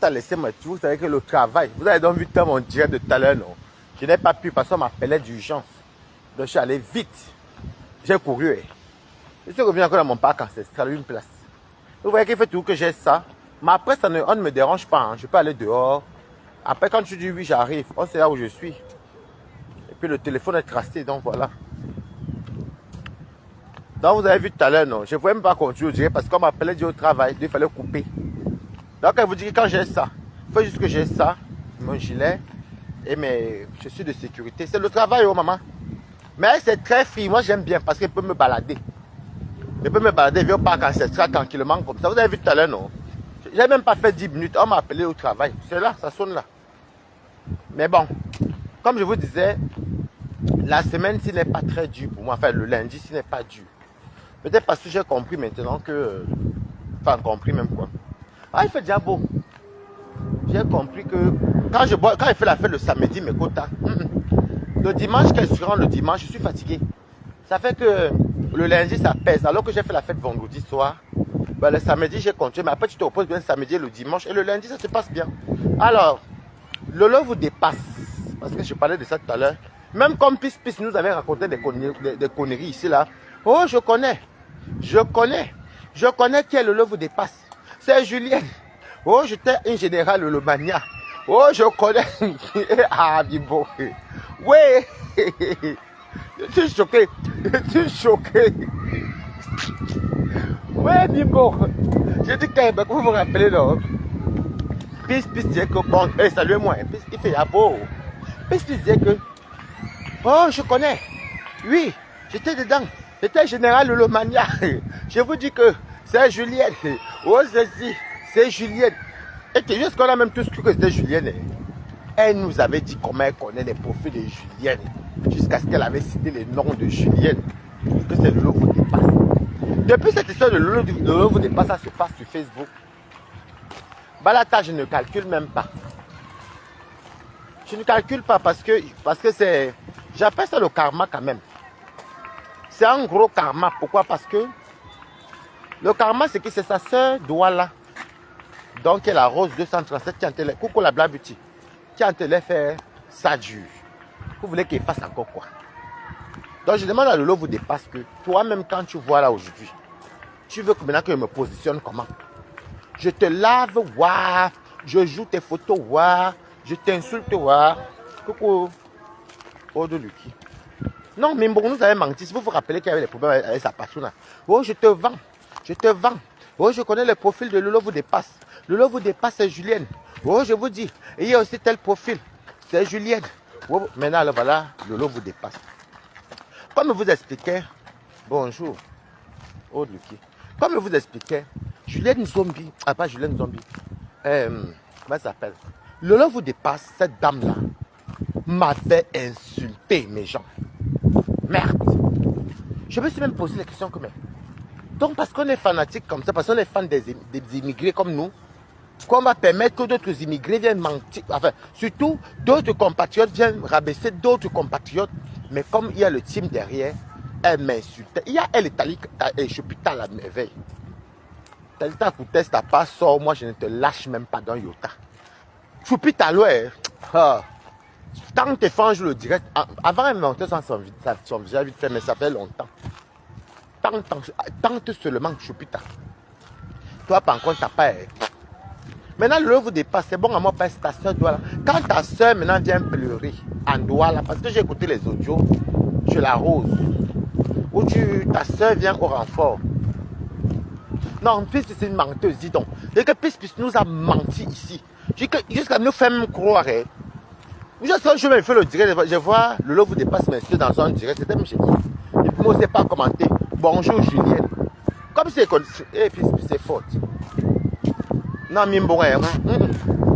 à laisser ma tour. Vous savez que le travail, vous avez donc vu mon direct de tout à l'heure, non? Je n'ai pas pu parce qu'on m'appelait d'urgence. Donc je suis allé vite. J'ai couru. Je suis revenu encore dans mon parc ancestral, une place. Vous voyez qu'il fait tout que j'ai ça. Mais après, on ne me dérange pas. Hein. Je peux aller dehors. Après, quand tu dis oui, j'arrive. On sait là où je suis. Et puis le téléphone est tracé, donc voilà. Donc vous avez vu tout à l'heure, non? Je ne pouvais même pas continuer, je dirais, parce qu'on m'appelait du au travail. Il fallait couper. Donc elle vous dit que quand j'ai ça, il faut juste que j'ai ça, mon gilet et mes chaussures de sécurité. C'est le travail, oh maman. Mais c'est très free. Moi, j'aime bien parce qu'elle peut me balader. Elle peut me balader, viens au parc ancestral tranquillement comme ça. Vous avez vu tout à l'heure, non? J'ai même pas fait 10 minutes. On m'a appelé au travail. C'est là, ça sonne là. Mais bon, comme je vous disais, la semaine, ci n'est pas très dur pour moi. Enfin, le lundi, ci n'est pas dur. Peut-être parce que j'ai compris maintenant que... Enfin, compris même quoi. Ah, il fait déjà beau. J'ai compris que quand il fait la fête le samedi, mes quotas, le dimanche, le dimanche, je suis fatigué. Ça fait que le lundi, ça pèse. Alors que j'ai fait la fête vendredi soir, ben le samedi, j'ai continué. Mais après, tu te reposes bien le samedi et le dimanche. Et le lundi, ça se passe bien. Alors, Lolo vous dépasse. Parce que je parlais de ça tout à l'heure. Même comme Pis nous avait raconté des conneries ici, là. Oh, je connais. Je connais qui est Lolo vous dépasse. C'est Julienne. Oh, j'étais une générale Lolomania. Oh, je connais. Ah, Bibo. Oui. Je suis choqué. Ouais, Bibo. J'ai dit que vous vous rappelez, non? Pis disait que bon, saluez-moi. Il fait à beau. Pis disait que, oh, je connais. Oui, j'étais dedans. J'étais général Lolomania. Je vous dis que c'est Julienne. Oh, c'est Julienne. Et que juste qu'on a même tous cru que c'était Julienne. Elle nous avait dit comment elle connaît les profils de Julienne. Jusqu'à ce qu'elle avait cité les noms de Julienne. Que c'est Lolo vous dépasse. Depuis cette histoire de Lolo vous dépasse, ça se passe sur Facebook. Balata, je ne calcule même pas. Je ne calcule pas parce que c'est... J'appelle ça le karma quand même. C'est un gros karma. Pourquoi? Parce que le karma, c'est que c'est sa soeur Douala. Donc, elle a Rose 237 qui a télé. Coucou la blabuti. Qui a télé faire ça dure. Vous voulez qu'il fasse encore quoi? Donc, je demande à Lolo vous dépasse que toi-même, quand tu vois là aujourd'hui, tu veux que maintenant que je me positionne comment? Je te lave, waouh. Je joue tes photos, waouh. Je t'insulte, waouh. Coucou. Oh, de Lucky. Non, mais bon, nous avez menti. Si vous vous rappelez qu'il y avait des problèmes avec sa patronne. Oh, je te vends. Je te vends. Oh, je connais le profil de Lolo vous dépasse. Lolo vous dépasse, c'est Julienne. Oh, je vous dis. Et il y a aussi tel profil. C'est Julienne. Oh, maintenant, alors, voilà, Lolo vous dépasse. Comme je vous expliquais, bonjour. Oh, Lucky. Comme je vous expliquais, Julienne Zombie. Ah, pas Julienne Zombie. Comment elle s'appelle? Lolo vous dépasse, cette dame-là m'avait insulté, mes gens. Merde. Je me suis même posé la question comme elle. Donc, parce qu'on est fanatique comme ça, parce qu'on est fan des immigrés comme nous, qu'on va permettre que d'autres immigrés viennent mentir, enfin, surtout d'autres compatriotes viennent rabaisser d'autres compatriotes, mais comme il y a le team derrière, elle m'insultait. Il y a elle et je suis putain à la merveille. Talita Koutes, t'as pas sort, moi je ne te lâche même pas dans Yota. Choupita l'ouest. Tant que fans jouent le direct, avant d'inventer son visage vite fait, mais ça fait longtemps. Tente seulement Choupita. Toi, par contre, t'as pas. Maintenant, le vous dépasse. C'est bon à moi parce que ta soeur doit là. Quand ta soeur maintenant vient pleurer en Douala, parce que j'ai écouté les audios, je l'arrose. Ou ta soeur vient au renfort. Non, Pis, c'est une menteuse, dis donc. Et que Pis nous a menti ici. Jusqu'à nous faire me croire. Jusqu'à je me fais le direct, je vois le lot vous dépasse monsieur dans un direct. C'était même chez moi. Et puis moi, c'est pas commenté. Bonjour Julienne. Comme c'est et puis c'est faute. Non, Mimbo,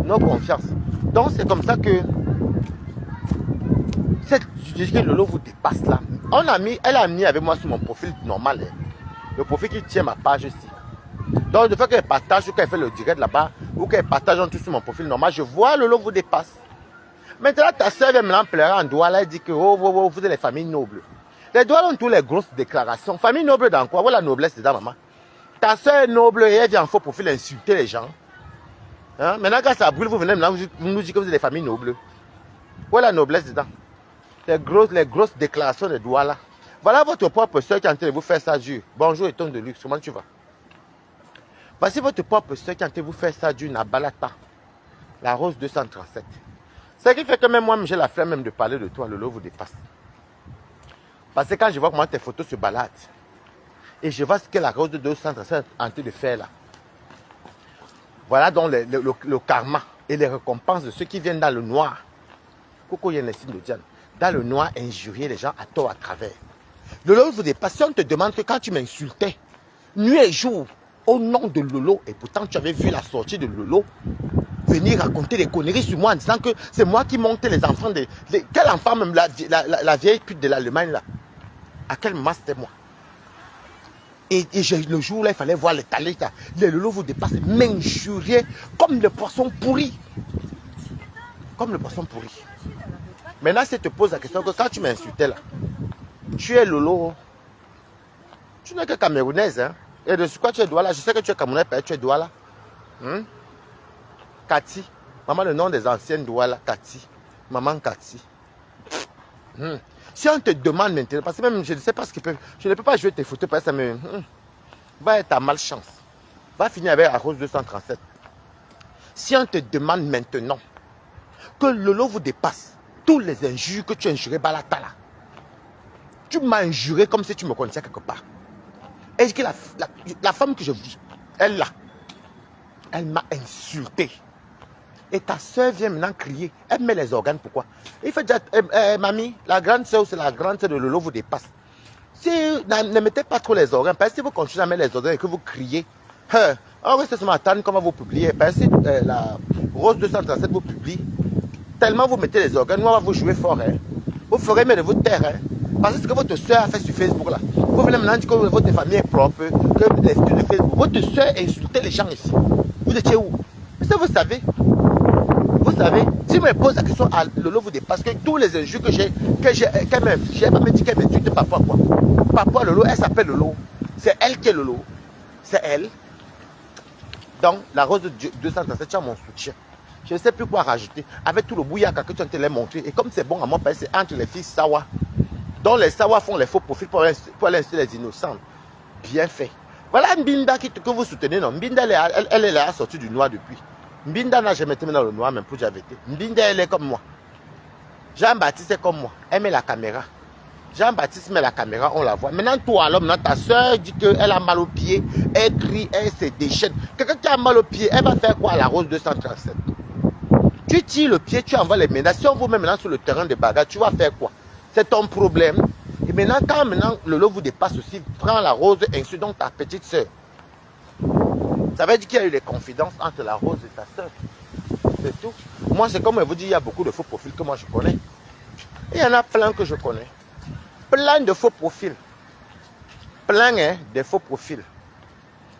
non confiance. Donc c'est comme ça que le lot vous dépasse là. Elle a mis avec moi sur mon profil normal. Le profil qui tient ma page ici. Donc, de fait qu'elle partage ou qu'elle fait le direct là-bas, ou qu'elle partage en tout sur mon profil normal, je vois le lot vous dépasse. Maintenant, ta soeur vient maintenant pleurer en Douala, elle dit que oh, vous êtes les familles nobles. Les Douala ont toutes les grosses déclarations. Famille noble dans quoi? Voilà la noblesse dedans, maman. Ta soeur est noble et elle vient en faux profil insulter les gens. Hein? Maintenant, quand ça brûle, vous venez maintenant, vous nous dites que vous êtes des familles nobles. Où est la noblesse dedans? Les grosses déclarations de Douala. Voilà votre propre soeur qui est en train de vous faire ça dur. Bonjour, étonne de luxe, comment tu vas? Voici votre propre soeur qui est en train de vous faire ça dur, Nabalata. La rose 237. Ce qui fait que même moi, j'ai la flemme même de parler de toi, le lot vous dépasse. Parce que quand je vois comment tes photos se baladent, et je vois ce que la rose de 237 est en train de faire là. Voilà donc le karma et les récompenses de ceux qui viennent dans le noir. Coucou Yennessine de Diane. Dans le noir, injurier les gens à tort à travers. Le lot vous dépasse. Si on te demande que quand tu m'insultais, nuit et jour, au nom de Lolo, et pourtant tu avais vu la sortie de Lolo, venir raconter des conneries sur moi en disant que c'est moi qui montais les enfants de... Quel enfant même, la vieille pute de l'Allemagne là? À quel moment c'était moi? Et le jour là, il fallait voir les talents. Les Lolo vous dépassent, m'injurier comme le poisson pourri. Comme le poisson pourri. Maintenant, si tu te poses la question que quand tu m'insultais là, tu es Lolo. Tu n'es que Camerounaise, hein? Et de quoi tu es Douala? Je sais que tu es Camerounais, tu es Douala. Cathy. Maman, le nom des anciennes Douala, Cathy. Maman Cathy. Si on te demande maintenant, parce que même je ne sais pas ce qu'ils peuvent. Je ne peux pas jouer tes photos parce que ça me. Va être ta malchance. Va finir avec la rose 237. Si on te demande maintenant que Lolo vous dépasse, tous les injures que tu as injurées, Balata là, tu m'as injuré comme si tu me connaissais quelque part. Et que la femme que je vis, elle là, elle m'a insulté. Et ta soeur vient maintenant crier. Elle met les organes, pourquoi? Il fait dire, mamie, la grande soeur, c'est la grande soeur de Lolo vous dépasse. Si ne mettez pas trop les organes, parce que si vous continuez à mettre les organes et que vous criez, on reste seulement attendre comment vous publiez. Parce que la Rose 237 vous publie, tellement vous mettez les organes, moi, vous jouez fort. Hein. Vous ferez mieux de vous taire. Hein. Parce que ce que votre soeur a fait sur Facebook là, vous venez maintenant dire que votre famille est propre, que l'esprit de Facebook, votre soeur insultait les gens ici. Vous étiez où? Est-ce que vous savez? Vous savez, si je me pose la question à Lolo vous dépasse, que tous les injures qu'elle m'inflige, elle va me dire qu'elle m'insulte papa quoi. Papa Lolo, elle s'appelle Lolo. C'est elle qui est Lolo. C'est elle. Donc, la rose de 237, tu as mon soutien. Je ne sais plus quoi rajouter. Avec tout le bouillaka que tu as te l'as montré. Et comme c'est bon à mon pays, c'est entre les filles Sawa. Donc les Sawa font les faux profils pour aller insulter les innocents. Bien fait. Voilà Mbinda que vous soutenez, non? Mbinda, elle est là, sortie du noir depuis. Mbinda n'a jamais été dans le noir, même pour j'avais été. Mbinda, elle est comme moi. Jean-Baptiste est comme moi. Elle met la caméra. Jean-Baptiste met la caméra, on la voit. Maintenant, toi, alors, maintenant, ta soeur dit qu'elle a mal au pied. Elle crie, elle se déchaîne. Quelqu'un qui a mal au pied, elle va faire quoi à la rose 237? Tu tires le pied, tu envoies les menaces. Si on vous met maintenant sur le terrain de bagarre, tu vas faire quoi? C'est ton problème. Et maintenant, quand maintenant le lot vous dépasse aussi, prends la rose et insulte donc ta petite soeur. Ça veut dire qu'il y a eu des confidences entre la rose et ta soeur. C'est tout. Moi, c'est comme elle vous dit, il y a beaucoup de faux profils que moi je connais. Et il y en a plein que je connais. Plein de faux profils. Plein de faux profils.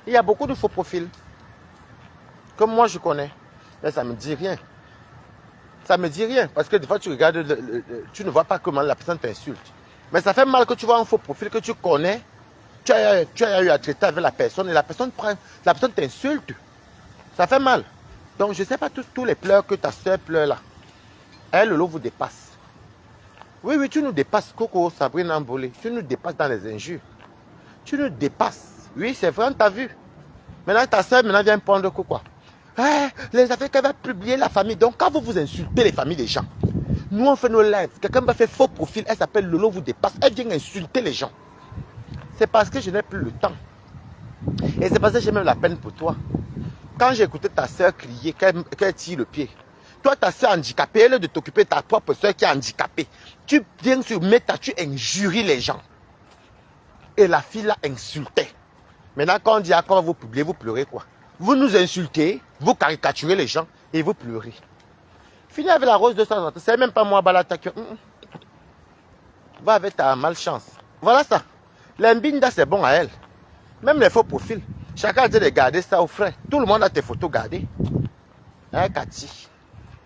Il y a beaucoup de faux profils. Comme moi je connais. Mais ça ne me dit rien. Ça ne me dit rien. Parce que des fois tu regardes, tu ne vois pas comment la personne t'insulte. Mais ça fait mal que tu vois un faux profil que tu connais. Tu as eu à traiter avec la personne et la personne t'insulte. Ça fait mal. Donc je ne sais pas tous les pleurs que ta soeur pleure là. Elle, le lot vous dépasse. Oui, oui, tu nous dépasses, Coco, Sabrina Ambolé. Tu nous dépasses dans les injures. Tu nous dépasses. Oui, c'est vrai, on t'a vu. Maintenant, ta soeur vient prendre quoi? Les affaires qu'elle va publier la famille. Donc, quand vous insultez les familles des gens, nous, on fait nos lives. Quelqu'un va faire faux profil. Elle s'appelle Lolo vous dépasse. Elle vient insulter les gens. C'est parce que je n'ai plus le temps. Et c'est parce que j'ai même la peine pour toi. Quand j'ai écouté ta soeur crier, qu'elle tire le pied. Toi, ta soeur handicapée, elle est de t'occuper de ta propre soeur qui est handicapée. Tu viens sur Meta, tu injuries les gens. Et la fille l'a insulté. Maintenant, quand on dit à quoi vous publiez, vous pleurez quoi? Vous nous insultez, vous caricaturez les gens et vous pleurez. Fini avec la rose de 200 ans. C'est même pas moi, Balata. Va avec ta malchance. Voilà ça. L'Mbinda, c'est bon à elle. Même les faux profils. Chacun a dit de garder ça au frais. Tout le monde a tes photos gardées. Hein, Cathy.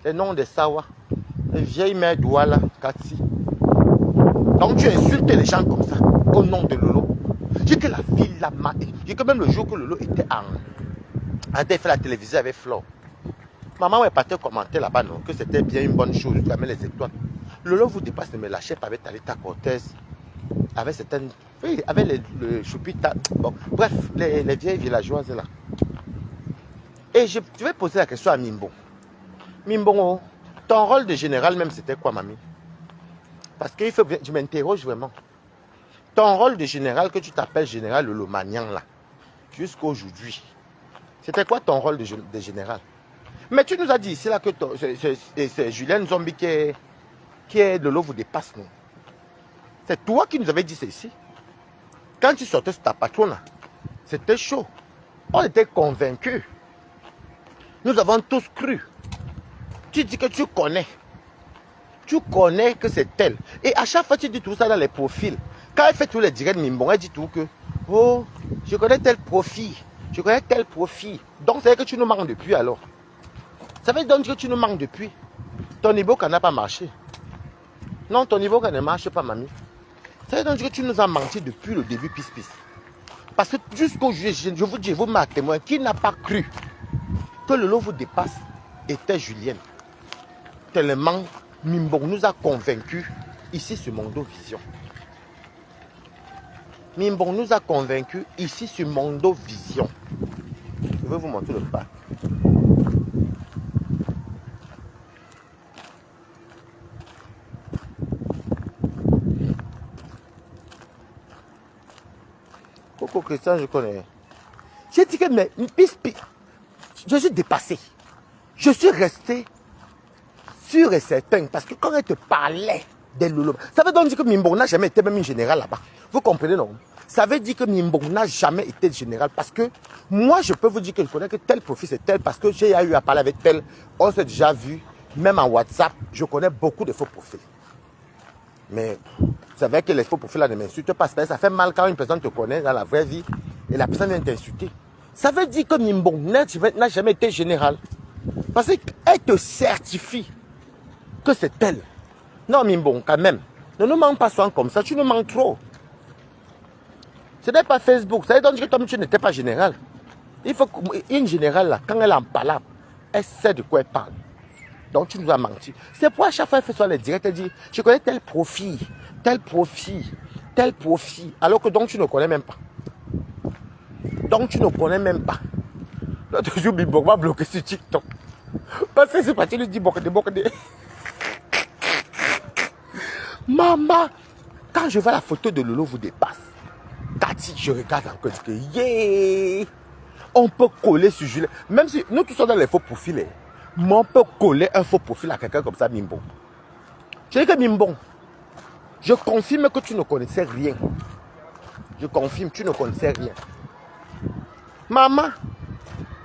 Le nom de Sawa. Une vieille mère Douala, Cathy. Donc tu insultes les gens comme ça. Au nom de Lolo. J'ai que la fille l'a maté. J'ai que même le jour que Lolo était en. Elle a fait la télévision avec Flo. Maman est partie commenter là-bas, non, que c'était bien une bonne chose, tu amènes les étoiles. Lolo vous dépasse, ne me lâchez pas avec Talita Cortez, avec certaines. Oui, avec le choupita. Bon, bref, les vieilles villageoises là. Et je vais poser la question à Mimbon. Mimbon, oh, ton rôle de général même, c'était quoi, mamie? Parce que je m'interroge vraiment. Ton rôle de général, que tu t'appelles général Lolo Magnan là, jusqu'à aujourd'hui, c'était quoi ton rôle de général? Mais tu nous as dit ici là que c'est Julien Zombie qui est Lolo vous dépasse, non? C'est toi qui nous avais dit ceci. Quand tu sortais sur ta patronne, c'était chaud. On était convaincus. Nous avons tous cru. Tu dis que tu connais. Tu connais que c'est elle. Et à chaque fois, tu dis tout ça dans les profils. Quand elle fait tous les directs Mimbon, elle dit tout que oh, je connais tel profil. Je connais tel profil. Donc, ça veut dire que tu nous manques depuis alors. Ça veut donc dire que tu nous manques depuis. Ton niveau n'a pas marché. Non, ton niveau ne marche pas, mamie. Ça veut donc dire que tu nous as menti depuis le début, pis. Parce que jusqu'aujourd'hui, je vous dis, vous m'avez témoin, qui n'a pas cru que le lot vous dépasse était Julienne. Tellement Mimbon nous a convaincus ici sur Mondo Vision. Mimbon nous a convaincus ici sur Mondo Vision. Je vais vous montrer le pas. Coco Christian, je connais. J'ai dit que mais, je suis dépassé. Je suis resté sûr et certain. Parce que quand elle te parlait des Lolo, ça veut donc dire que Mimbon n'a jamais été même une générale là-bas. Vous comprenez, non? Ça veut dire que Mimbon n'a jamais été général. Parce que moi, je peux vous dire que je connais que tel profil c'est tel. Parce que j'ai eu à parler avec tel. On s'est déjà vu. Même en WhatsApp, je connais beaucoup de faux profils. Mais c'est vrai que les faux profils là ne m'insultent pas. Ça fait mal quand une personne te connaît dans la vraie vie et la personne vient t'insulter. Ça veut dire que Mimbon n'a jamais été général. Parce qu'elle te certifie que c'est elle. Non, Mimbon, quand même. Ne nous mens pas souvent comme ça. Tu nous mens trop. Ce n'est pas Facebook. Ça veut donc dire que toi, tu n'étais pas général. Il faut qu'une générale, là, quand elle en parle, elle sait de quoi elle parle. Donc tu nous as menti. C'est pourquoi à chaque fois elle fait sur les directs, elle dit, je connais tel profil, tel profil, tel profil. Alors que donc tu ne connais même pas. Donc tu ne connais même pas. L'autre jour, Mimbon va bloquer sur TikTok. Parce que c'est parti lui dit bokade. Maman, quand je vois la photo de Lolo vous dépasse, Cathy, je regarde encore, je dis que yeah, on peut coller sur Julien. Même si nous tous sommes dans les faux profils, mais on peut coller un faux profil à quelqu'un comme ça, Mimbon. Je dis que Mimbon, je confirme que tu ne connaissais rien. Je confirme, tu ne connaissais rien. Maman,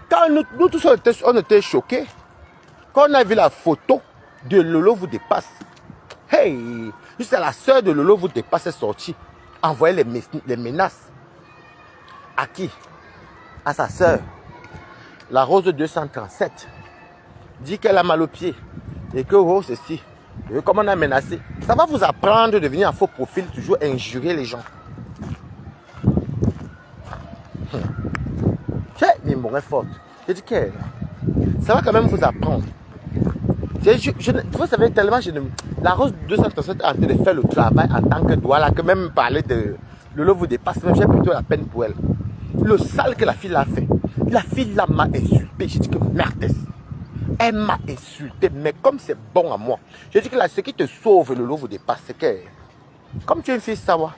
quand nous tous on était choqués, quand on a vu la photo de Lolo vous dépasse, hey, juste la soeur de Lolo vous dépasse est sortie, envoyer les menaces. À qui? À sa soeur, la Rose 237. Dit qu'elle a mal au pied et que oh ceci. Et comment on a menacé. Ça va vous apprendre de devenir un faux profil, toujours injurer les gens. Mimbon est forte. Je dis que ça va quand même vous apprendre. Vous savez tellement, la Rose 237 est en train de faire le travail en tant que douala, que même parler de Lolo vous dépasse, même j'ai plutôt la peine pour elle. Le sale que la fille l'a fait. La fille là m'a insulté. J'ai dit que merde. Elle m'a insulté, mais comme c'est bon à moi. Je dis que là, ce qui te sauve, Lolo vous dépasse, c'est que, comme tu es une fille Sawa,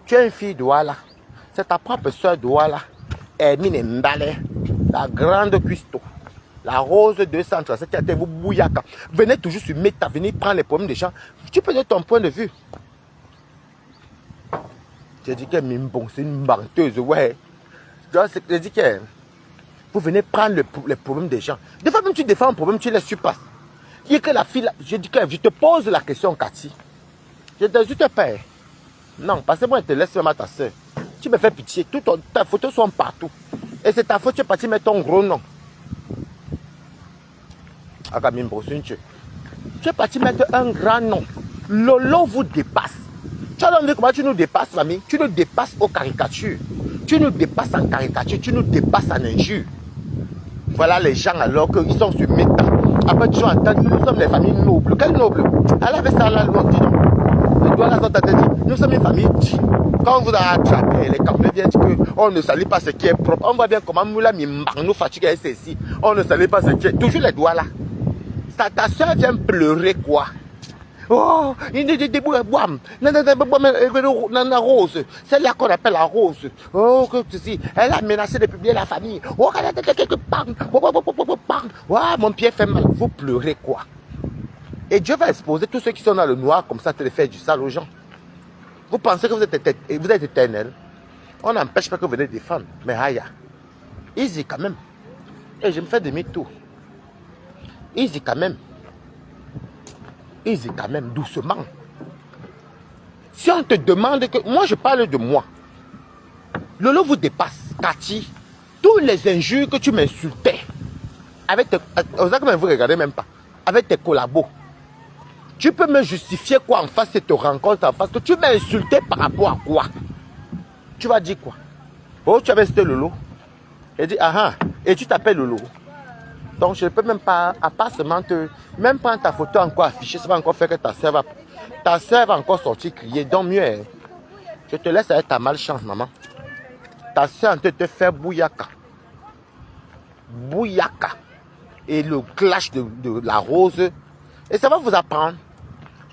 tu es une fille Douala, c'est ta propre soeur Douala, Hermine Mbale, la grande cuistot, la Rose 237, qui a été vous bouillaka. Venez toujours sur Meta, venez prendre les problèmes des gens. Tu peux donner ton point de vue. J'ai dit que Mimbon, c'est une menteuse, ouais. J'ai dit que vous venez prendre les problèmes des gens. Des fois, même tu défends un problème, tu les surpasses. Il y a que la fille, je dis que je te pose la question, Cathy. Je te paie. Non, parce que moi, je te laisse même à ta soeur. Tu me fais pitié. Ta photo sont partout. Et c'est ta faute, tu es parti mettre ton gros nom. Agamimbo, tu es parti mettre un grand nom. Lolo vous dépasse. Tu as envie comment tu nous dépasses, mamie? Tu nous dépasses aux caricatures. Tu nous dépasses en caricature. Tu nous dépasses en injure. Voilà les gens alors qu'ils sont sur méta. Après, tu entends, nous sommes des familles nobles. Quelles nobles? Elle avait ça à la loi, dis donc. Les doigts là sont dit, nous sommes une famille digne. Quand on vous a attrapé, les Camerounais viennent dire qu'on ne salit pas ce qui est propre. On voit bien comment Moula nous fatigue avec ceci. On ne salit pas ce qui est. Toujours les doigts là. Ta soeur vient pleurer quoi? Oh, il dit des boum. Nana Rose. C'est là qu'on appelle la Rose. Oh, que ceci. Elle a menacé de publier la famille. Oh, mon pied fait mal. Vous pleurez quoi? Et Dieu va exposer tous ceux qui sont dans le noir comme ça, te les faire du sale aux gens. Vous pensez que vous êtes éternel? On n'empêche pas que vous venez défendre. Mais aïe, easy quand même. Et je me fais demi-tour. Easy quand même. Easy quand même, doucement. Si on te demande que... Moi, je parle de moi. Lolo vous dépasse, Cathy. Tous les injures que tu m'insultais, avec tes... Vous regardez même pas. Avec tes collabos. Tu peux me justifier quoi en face de te rencontre en face? Que tu m'as insulté par rapport à quoi? Tu vas dire quoi? Oh, tu avais cité Lolo. Et dit, ah, et tu t'appelles Lolo. Donc, je ne peux même pas, à part seulement te... Même prendre ta photo encore affichée, ça va encore faire que ta soeur va encore sortir crier. Donc, mieux, hein, je te laisse avec ta malchance, maman. Ta soeur te fait bouyaka. Bouyaka. Et le clash de la rose. Et ça va vous apprendre.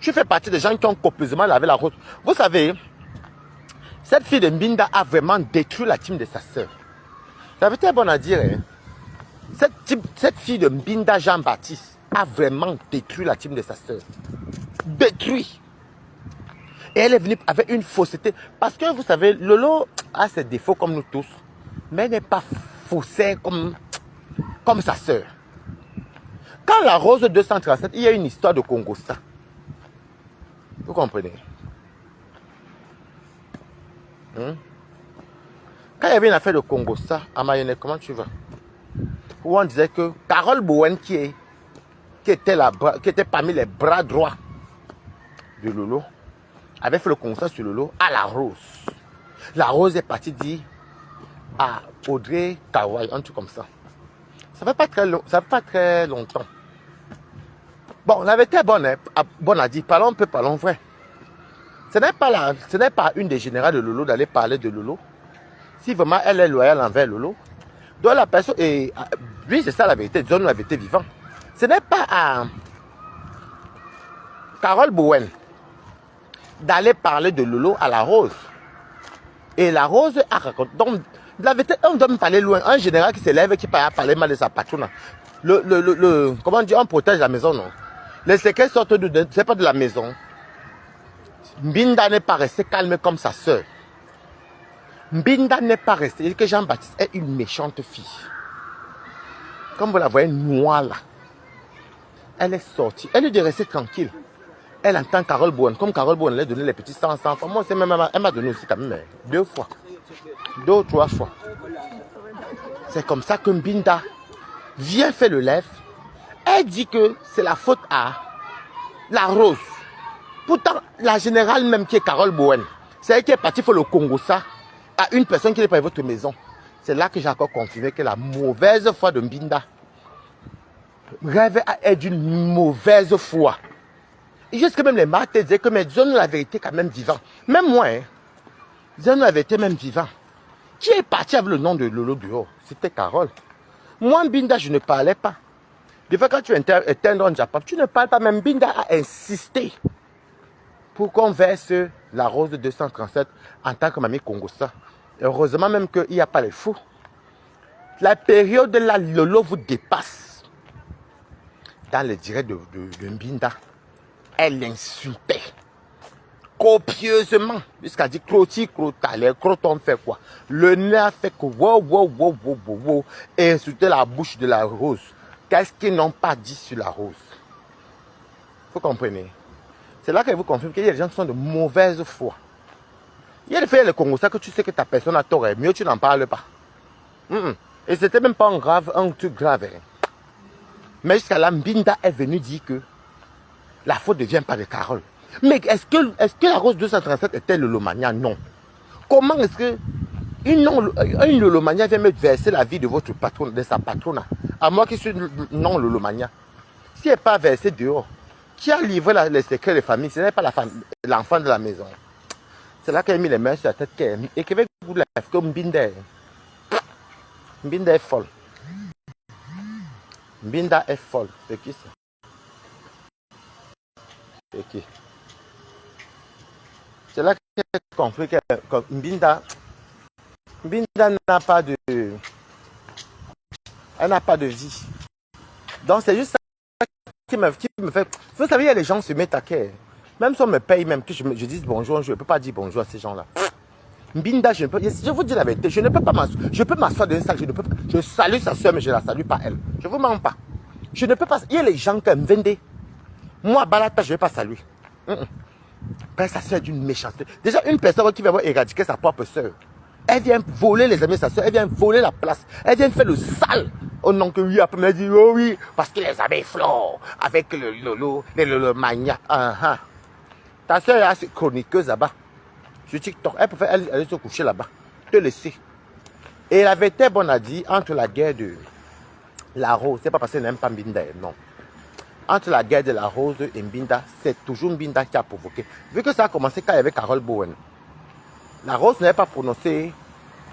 Tu fais partie des gens qui ont copieusement lavé la rose. Vous savez, cette fille de Mbinda a vraiment détruit la team de sa soeur. Ça veut être bon à dire, hein. Cette fille de Mbinda Jean-Baptiste a vraiment détruit la team de sa soeur. Détruit. Et elle est venue avec une fausseté. Parce que vous savez, Lolo a ses défauts comme nous tous. Mais elle n'est pas faussée comme sa soeur. Quand la Rose 237, il y a une histoire de Congossa. Vous comprenez? Quand il y avait une affaire de Congossa à Mayenne, comment tu vas? Où on disait que Carole Bowen, qui était parmi les bras droits de Lolo, avait fait le constat sur Lolo à la Rose. La Rose est partie dire à Audrey Kawai, un truc comme ça. Ça ne fait pas très longtemps. Bon, la vérité est bonne, hein? Bonne à dire, parlons vrai. Ce n'est pas une des générales de Lolo d'aller parler de Lolo. Si vraiment elle est loyale envers Lolo, donc la personne, et oui, c'est ça la vérité, disons la vérité vivante. Ce n'est pas à Carole Bowen d'aller parler de Lolo à la Rose. Et la Rose a raconté. Donc, la vérité, on doit me parler loin. Un général qui s'élève et qui parle mal de sa patronne. Comment on dit, on protège la maison, non? Les séquelles sortent c'est pas de la maison. Mbinda n'est pas resté calme comme sa soeur. Mbinda n'est pas resté. Que Jean-Baptiste est une méchante fille. Comme vous la voyez noire là. Elle est sortie. Elle est de rester tranquille. Elle entend Carole Bowen. Comme Carole Bowen, elle a donné les petits 100 francs. Moi, elle m'a donné aussi quand même 2 fois. 2 ou 3 fois. C'est comme ça que Mbinda vient faire le lève. Elle dit que c'est la faute à la Rose. Pourtant, la générale même qui est Carole Bowen, c'est elle qui est partie faire le Congo ça à une personne qui n'est pas à votre maison. C'est là que j'ai encore confirmé que la mauvaise foi de Mbinda rêve est d'une mauvaise foi. Et jusque même les maths disaient que mais disons-nous la vérité quand même vivant. Même moi, hein, disons-nous la vérité même vivant. Qui est parti avec le nom de Lolo dehors? C'était Carole. Moi, Mbinda, je ne parlais pas. Des fois, quand tu éteindre en Japon, tu ne parles pas. Même Mbinda a insisté pour qu'on verse la Rose 237 en tant que mamie Congossa. Heureusement même qu'il n'y a pas les fous. La période de la Lolo vous dépasse. Dans le direct de Mbinda, elle insultait copieusement jusqu'à dire Croti, Crotale, Croton fait quoi? Le nez a fait que wow, et insulter la bouche de la Rose. Qu'est-ce qu'ils n'ont pas dit sur la Rose? Vous comprenez? C'est là que vous confirme qu'il y a des gens qui sont de mauvaise foi. Il y a des fois, le Congo, ça que tu sais que ta personne a tort, mieux tu n'en parles pas. Et c'était même pas un truc grave. Hein. Mais jusqu'à là, Mbinda est venu dire que la faute ne vient pas de Carole. Mais est-ce que la Rose 237 était le Lolomania? Non. Comment est-ce que une Lolomania vient me verser la vie de votre patron, de sa patronne, À moi qui suis non Lolomania. Si elle n'est pas versée dehors, qui a livré les secrets des familles, ce n'est pas l'enfant de la maison. C'est là qu'elle a mis les mains sur la tête et qu'elle vous la fait comme Mbinda. Mbinda est folle. Mbinda est folle. C'est qui ça? C'est qui? C'est là qu'elle a compris que Mbinda n'a pas de... Elle n'a pas de vie. Donc c'est juste ça qui me fait... Vous savez, il y a les gens qui se mettent à quai. Même si on me paye, même que je dise bonjour, je ne peux pas dire bonjour à ces gens-là. Mbinda, je vous dis la vérité, je ne peux pas m'asseoir. Je peux m'asseoir dans une salle, je salue sa soeur, mais je ne la salue pas elle. Je ne vous mens pas. Je ne peux pas... Il y a les gens qui me vendent. Moi, Balata, je ne vais pas saluer. Ben, sa soeur est d'une méchanceté. Déjà, une personne qui va éradiquer sa propre soeur. Elle vient voler les amis de sa soeur, elle vient voler la place, elle vient faire le sale. Au nom que oui, après elle dit, oh oui, parce qu'il les avait flore avec le mania. Ta soeur est assez chroniqueuse là-bas. Sur TikTok, elle pouvait aller se coucher là-bas, te laisser. Et elle avait été bonne à dire entre la guerre de la Rose, c'est pas parce qu'elle n'aime pas Mbinda, non. Entre la guerre de la Rose et Mbinda, c'est toujours Mbinda qui a provoqué. Vu que ça a commencé quand il y avait Carole Bowen. La Rose n'avait pas prononcé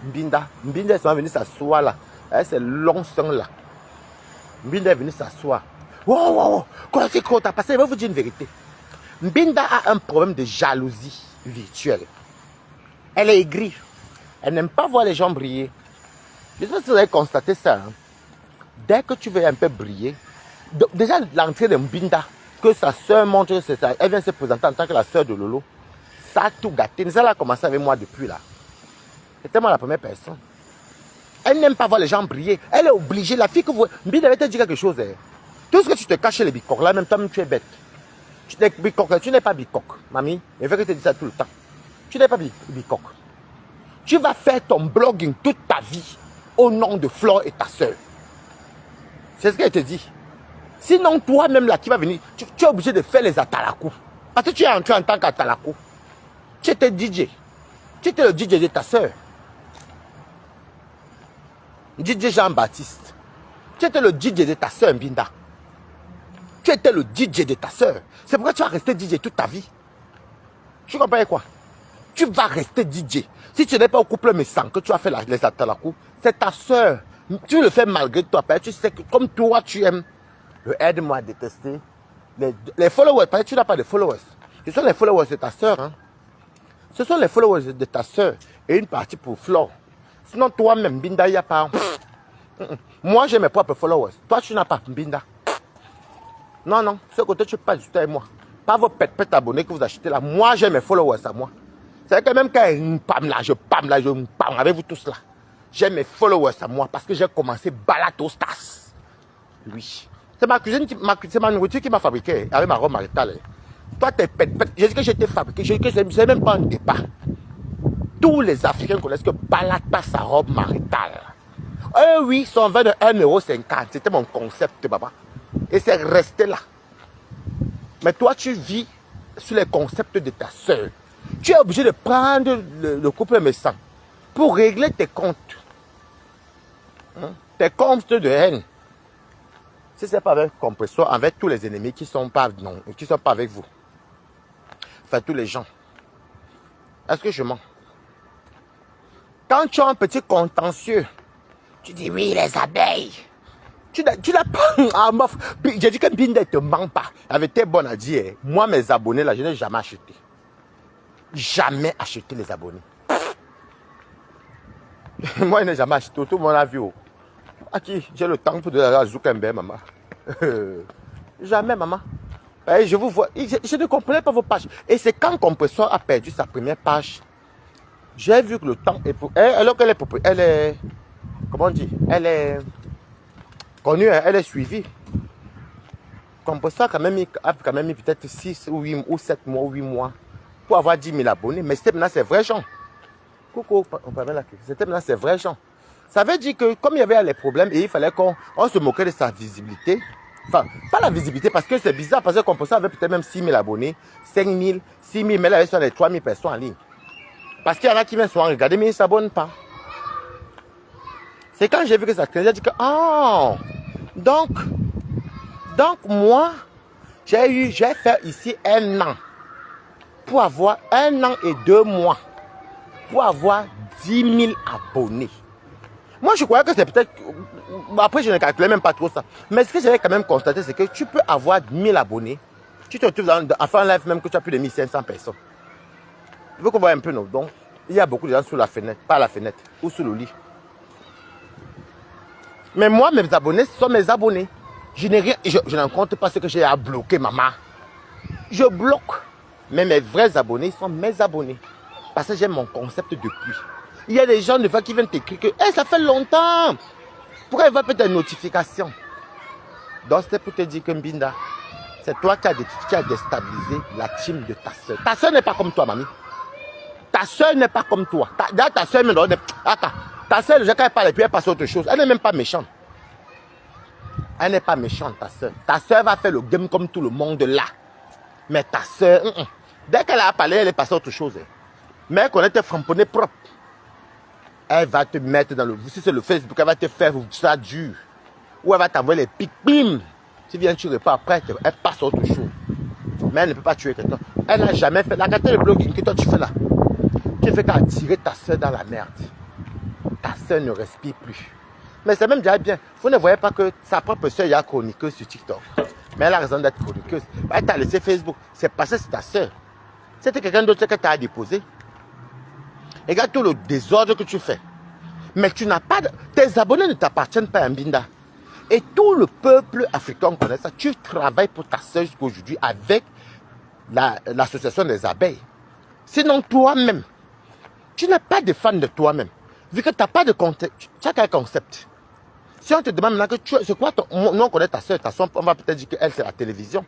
Mbinda. Mbinda est venue s'asseoir là. Elle c'est long sang là. Mbinda est venue s'asseoir. Wow, quand c'est quoi t'as passé, je vais vous dire une vérité. Mbinda a un problème de jalousie virtuelle. Elle est aigrie. Elle n'aime pas voir les gens briller. Je sais pas si vous avez constaté ça. Hein. Dès que tu veux un peu briller, déjà l'entrée de Mbinda, que sa soeur montre, c'est ça. Elle vient se présenter en tant que la soeur de Lolo. Ça a tout gâté. Ça a commencé avec moi depuis là. C'était moi la première personne. Elle n'aime pas voir les gens briller. Elle est obligée. La fille que vous... Mbinda avait te dit quelque chose. Hein. Tout ce que tu te caches chez les bicoques, là, même toi, tu es bête. Tu n'es pas bicoque, mamie. Je veux que tu te dis ça tout le temps. Tu n'es pas bicoque. Tu vas faire ton blogging toute ta vie au nom de Flore et ta soeur. C'est ce qu'elle te dit. Sinon, toi-même là qui va venir, tu es obligé de faire les atalakou. Parce que tu es entré en tant qu'atalakou. Tu étais DJ. Tu étais le DJ de ta soeur. DJ Jean-Baptiste. Tu étais le DJ de ta soeur Mbinda. Tu étais le DJ de ta soeur. C'est pourquoi tu vas rester DJ toute ta vie. Tu comprends quoi? Tu vas rester DJ. Si tu n'es pas au couple mais sans que tu as fait les atalakou, c'est ta soeur. Tu le fais malgré toi. Tu sais que comme toi tu aimes le aide-moi à détester. Les followers, parce que tu n'as pas de followers. Ce sont les followers de ta soeur. Hein? Ce sont les followers de ta soeur et une partie pour Flore. Sinon toi-même, Mbinda, il n'y a pas. Moi j'ai mes propres followers. Toi tu n'as pas Mbinda. Non, ce côté tu pas juste avec moi. Pas vos pètes abonnés que vous achetez là. Moi j'ai mes followers à moi. C'est que même quand je pam avec vous tous là. J'ai mes followers à moi parce que j'ai commencé Balatostas. Oui. C'est ma cuisine, c'est ma nourriture qui m'a fabriqué avec ma robe maritale. Toi, t'es pète. J'ai dit que j'étais fabriqué. J'ai dit que c'est même pas un débat. Tous les Africains connaissent que Balata sa robe maritale. Oui, son vin de 1,50 €. C'était mon concept, papa. Et c'est resté là. Mais toi, tu vis sur les concepts de ta soeur. Tu es obligé de prendre le couple méchant pour régler tes comptes. Hein? Tes comptes de haine. Si ce n'est pas avec compresseur, avec tous les ennemis qui ne sont pas avec vous. Enfin, tous les gens. Est-ce que je mens? Quand tu as un petit contentieux, tu dis oui, les abeilles. Tu l'as pas. J'ai dit que Mbinda ne te ment pas. Elle avait été bonne à dire. Moi, mes abonnés, là, je n'ai jamais acheté. Jamais acheté les abonnés. Moi, je n'ai jamais acheté. Tout le monde a vu. À qui j'ai le temps pour de la Zoukembe, maman. Jamais, maman. Et je vous vois. Je ne comprenais pas vos pages. Et c'est quand Compresseur a perdu sa première page. J'ai vu que le temps est pour elle. Alors qu'elle est. Comment on dit? Elle est connue, elle est suivie. Compresseur a quand même mis peut-être 6 ou 7 mois ou 8 mois pour avoir 10 000 abonnés. Mais c'était maintenant, c'est vrai gens. Coucou, on parle là. C'était maintenant, c'est vrai gens. Ça veut dire que comme il y avait les problèmes et il fallait qu'on se moquait de sa visibilité. Enfin, pas la visibilité parce que c'est bizarre parce que Compresseur avait peut-être même 6 000 abonnés, 5 000, 6 000, mais là, il y avait sur les 3 000 personnes en ligne. Parce qu'il y en a qui viennent souvent regarder, mais ils ne s'abonnent pas. C'est quand j'ai vu que ça crée, j'ai dit que, Donc moi, j'ai fait ici 1 an pour avoir 1 an et 2 mois pour avoir 10 000 abonnés. Moi, je croyais que c'est peut-être... Après, je ne calculais même pas trop ça. Mais ce que j'avais quand même constaté, c'est que tu peux avoir 1000 abonnés. Tu te retrouves à faire un live même que tu as plus de 1500 personnes. Il faut qu'on voit un peu, non? Donc, il y a beaucoup de gens sous la fenêtre, pas à la fenêtre, ou sous le lit. Mais moi, mes abonnés sont mes abonnés. Je n'ai rien, je n'en compte pas ce que j'ai à bloquer, maman. Je bloque. Mais mes vrais abonnés sont mes abonnés. Parce que j'ai mon concept depuis. Il y a des gens de fois qui viennent t'écrire que hey, ça fait longtemps. Pourquoi il va faire des notifications? Donc c'était pour te dire que Mbinda, c'est toi qui as déstabilisé la team de ta soeur. Ta soeur n'est pas comme toi, mamie. Ta soeur n'est pas comme toi. Ta soeur me donne. Ta soeur, je ne pas les puis elle passe à autre chose. Elle n'est même pas méchante. Elle n'est pas méchante, ta soeur. Ta soeur va faire le game comme tout le monde là. Mais ta soeur, dès qu'elle a parlé, elle est passée à autre chose. Mais elle connaît tes framponnés propres. Elle va te mettre dans le... Si c'est le Facebook, elle va te faire ça dur. Ou elle va t'envoyer les pics, bim. Tu viens, tu réponds après, elle passe à autre chose. Mais elle ne peut pas tuer quelqu'un. Elle n'a jamais fait... La qualité de blogging que toi tu fais là, tu fais qu'à tirer ta soeur dans la merde. Ta soeur ne respire plus. Mais c'est même déjà bien. Vous ne voyez pas que sa propre soeur est chroniqueuse sur TikTok. Mais elle a raison d'être chroniqueuse. Elle t'a laissé Facebook. C'est parce que c'est ta soeur. C'était quelqu'un d'autre que tu as déposé. Regarde tout le désordre que tu fais. Mais tu n'as pas... Tes abonnés ne t'appartiennent pas à Mbinda. Et tout le peuple africain connaît ça. Tu travailles pour ta soeur jusqu'aujourd'hui avec l'association des abeilles. Sinon toi-même, tu n'es pas de fan de toi-même. Vu que tu n'as pas de concept. Tu as quel concept? Si on te demande maintenant que c'est quoi ton... Nous on connaît ta soeur, on va peut-être dire qu'elle c'est la télévision.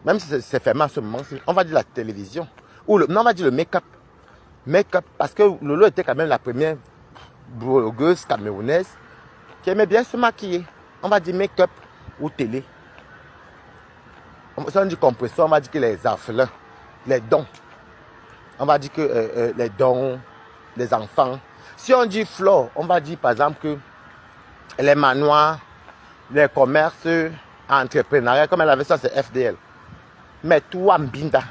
Même si c'est fermé à ce moment, on va dire la télévision. Ou non, on va dire le make-up. Make-up, parce que Lolo était quand même la première blogueuse camerounaise qui aimait bien se maquiller. On va dire make-up ou télé. Si on dit compresseur, on va dire que les orphelins, les dons. On va dire que les dons, les enfants. Si on dit flore, on va dire par exemple que les manoirs, les commerces, entrepreneuriat, comme elle avait ça, c'est FDL. Mais toi, Mbinda,